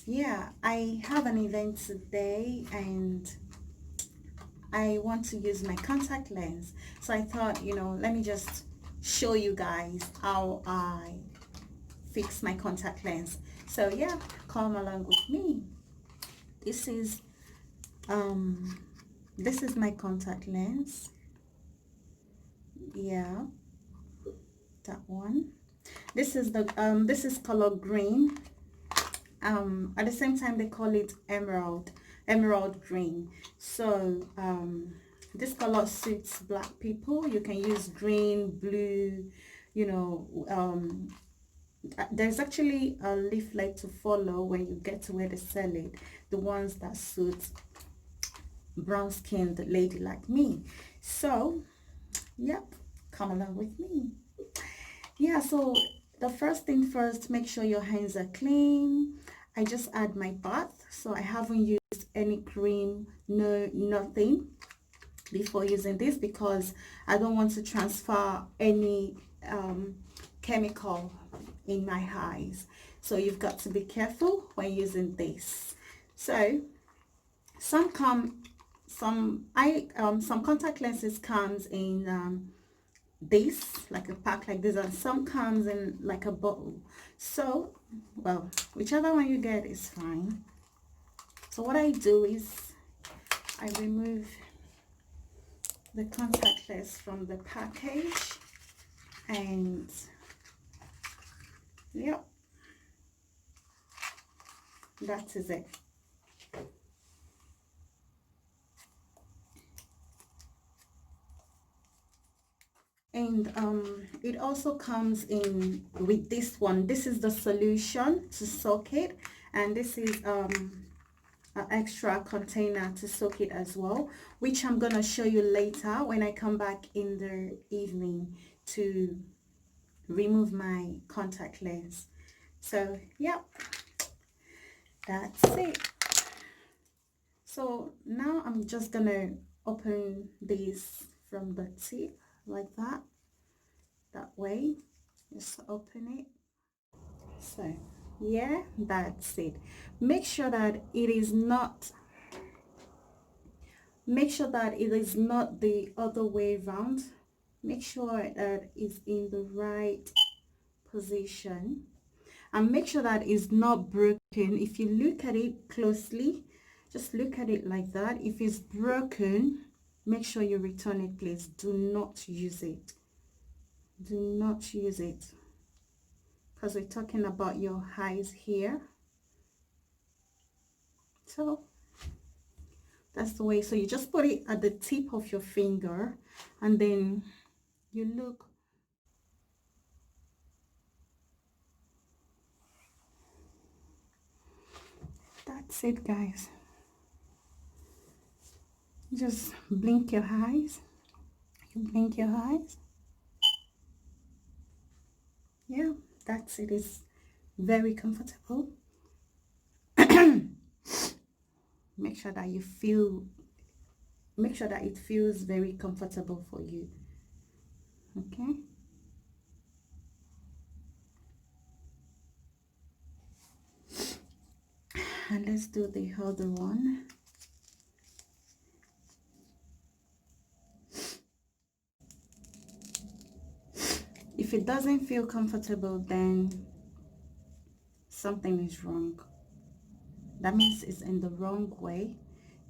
Yeah, I have an event today and I want to use my contact lens. So I thought, let me just show you guys how I fix my contact lens. So yeah, come along with me. This is um this is my contact lens. Yeah, that one. This is color green. At the same time they call it emerald green. So this color suits black people. You can use green, blue, you know there's actually a leaflet to follow when you get to where they sell it, the ones that suit brown skinned lady like me. So yep, come along with me. Yeah, so the first thing first, make sure your hands are clean. I just add my bath, so I haven't used any cream, no nothing before using this because I don't want to transfer any chemical in my eyes. So you've got to be careful when using this. So some come some contact lenses comes in this like a pack like this, and some comes in like a bottle. So well, whichever one you get is fine. So what I do is I remove the contact lens from the package, and yep, that is it. And it also comes in with this one. This is the solution to soak it, and this is an extra container to soak it as well, which I'm gonna show you later when I come back in the evening to remove my contact lens. So yeah, that's it. So now I'm just gonna open this from the tip like that way. Just open it. So yeah, that's it. Make sure that it is not the other way around. Make sure that it's in the right position, and make sure that it's not broken. If you look at it closely, just look at it like that. If it's broken, make sure you return it, please. Do not use it. Do not use it, because we're talking about your eyes here. So that's the way. So you just put it at the tip of your finger, and then you look. That's it, guys. Just blink your eyes. You blink your eyes. Yeah, that's it. It's very comfortable. Make sure that it feels very comfortable for you. Okay. And let's do the other one. If it doesn't feel comfortable, then something is wrong. That means it's in the wrong way.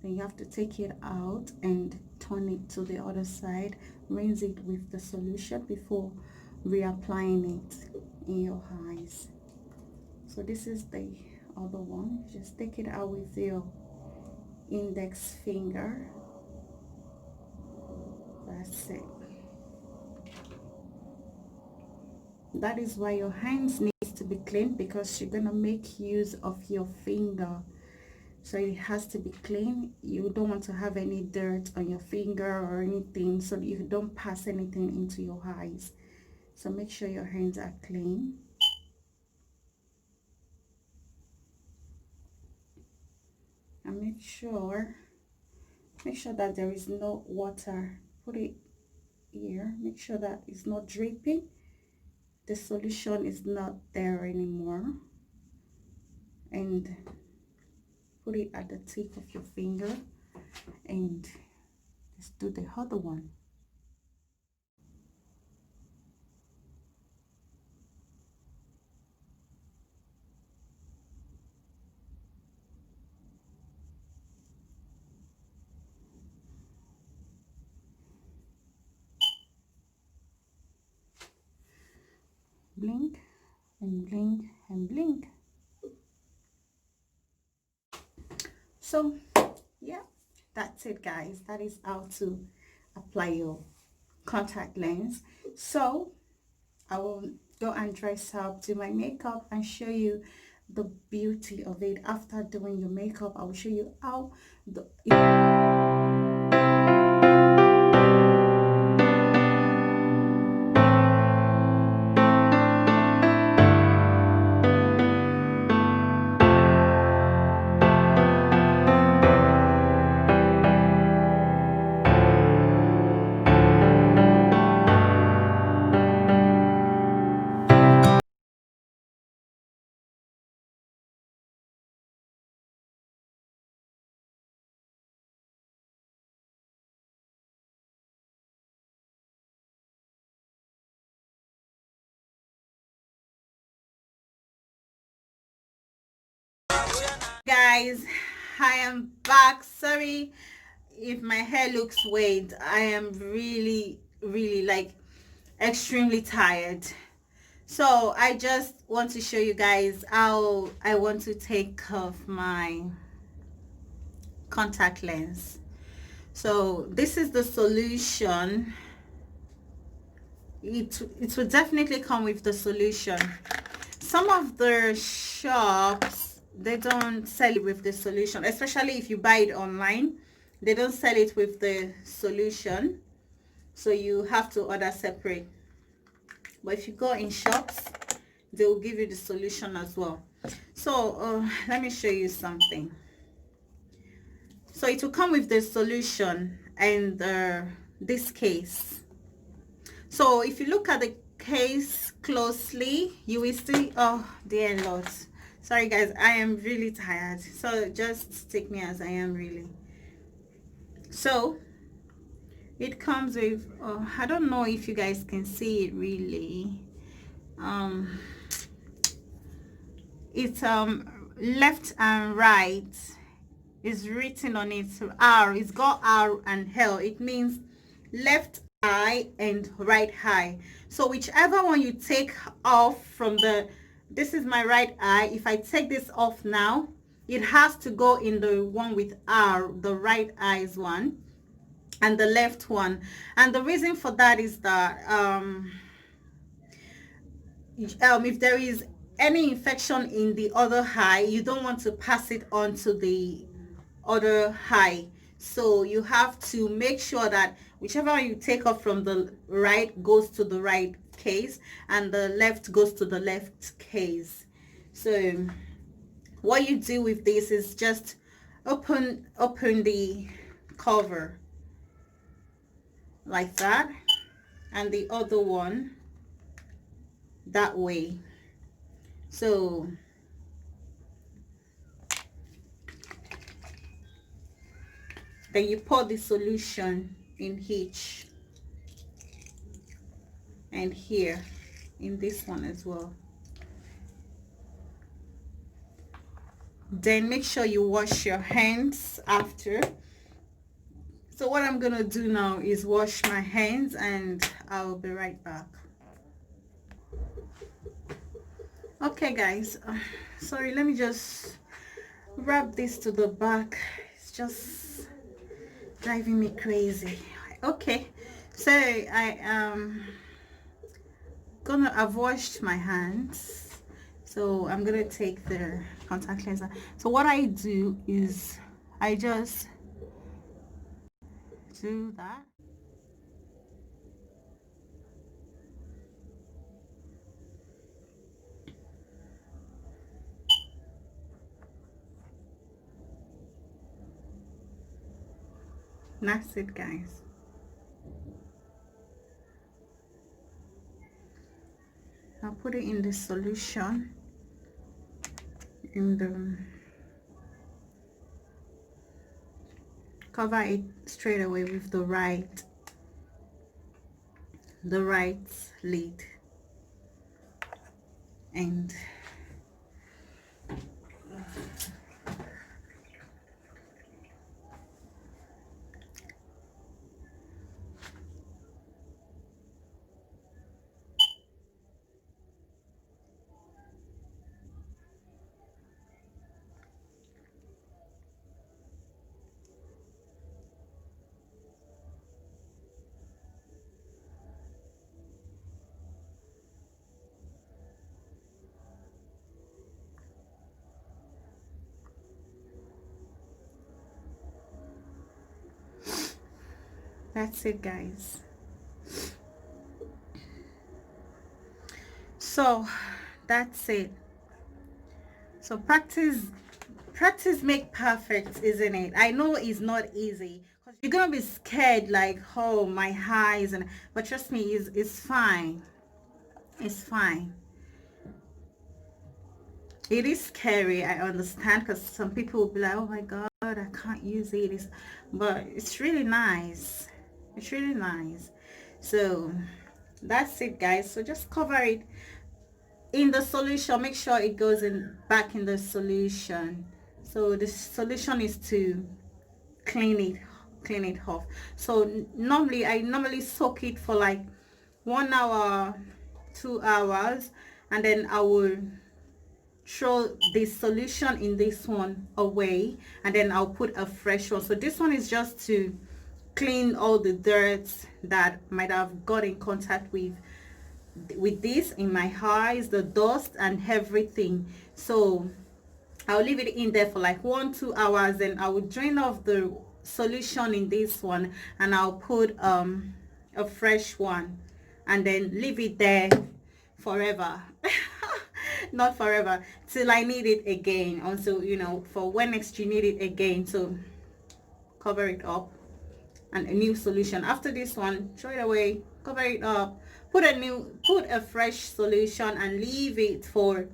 Then you have to take it out and turn it to the other side. Rinse it with the solution before reapplying it in your eyes. So this is the other one. Just take it out with your index finger. That's it. That is why your hands needs to be clean, because you're gonna make use of your finger, so it has to be clean. You don't want to have any dirt on your finger or anything, so you don't pass anything into your eyes. So make sure your hands are clean. And make sure that there is no water. Put it here. Make sure that it's not dripping. The solution is not there anymore. and put it at the tip of your finger, and let's do the other one. Blink and blink and blink. So yeah, that's it guys. That is how to apply your contact lens. So I will go and dress up, do my makeup, and show you the beauty of it. After doing your makeup, I will show you how the guys, I am back. Sorry if my hair looks weird. I am really like extremely tired. So I just want to show you guys how I want to take off my contact lens. So this is the solution. It will definitely come with the solution. Some of the shops, they don't sell it with the solution, especially if you buy it online. They don't sell it with the solution, so you have to order separate. But if you go in shops, they will give you the solution as well. So let me show you something. So it will come with the solution and this case. So if you look at the case closely, you will see, oh dear Lord, sorry guys, I am really tired, so just take me as I am really. So it comes with, I don't know if you guys can see it really. It's left and right is written on it. R, it's got R and L. It means left eye and right eye. So whichever one you take off from the, this is my right eye. If I take this off now, it has to go in the one with R, the right eye's one, and the left one. And the reason for that is that if there is any infection in the other eye, you don't want to pass it on to the other eye. So you have to make sure that whichever you take off from the right goes to the right case, and the left goes to the left case. So what you do with this is just open the cover like that, and the other one that way. So then you pour the solution in each, and here in this one as well. Then make sure you wash your hands after. So what I'm gonna do now is wash my hands, and I'll be right back. Okay guys, sorry, let me just wrap this to the back. It's just driving me crazy. Okay, so I am I've washed my hands, so I'm gonna take the contact lens. So what I do is I just do that. That's it guys. I'll put it in the solution, and cover it straight away with the right lid. And that's it, guys. So that's it. So practice make perfect, isn't it? I know it's not easy because you're gonna be scared, like, oh, my eyes, but trust me, it's fine. It's fine. It is scary, I understand, because some people will be like, oh my god, I can't use it. But it's really nice. It's really nice. So that's it, guys. So just cover it in the solution. Make sure it goes in back in the solution. So the solution is to clean it off. So I normally soak it for like 1 hour, 2 hours, and then I will throw the solution in this one away, and then I'll put a fresh one. So this one is just to clean all the dirt that might have got in contact with this in my eyes, the dust and everything. So I'll leave it in there for like 1-2 hours, and I will drain off the solution in this one, and I'll put a fresh one, and then leave it there forever. Not forever, till I need it again, until, you know, for when next you need it again. So cover it up, and a new solution after this one, throw it away, cover it up, put a fresh solution, and leave it for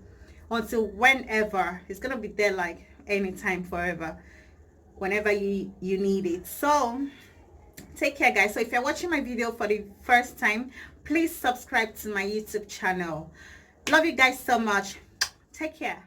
until whenever. It's gonna be there like anytime, forever, whenever you need it. So take care, guys. So if you're watching my video for the first time, please subscribe to my YouTube channel. Love you guys so much. Take care.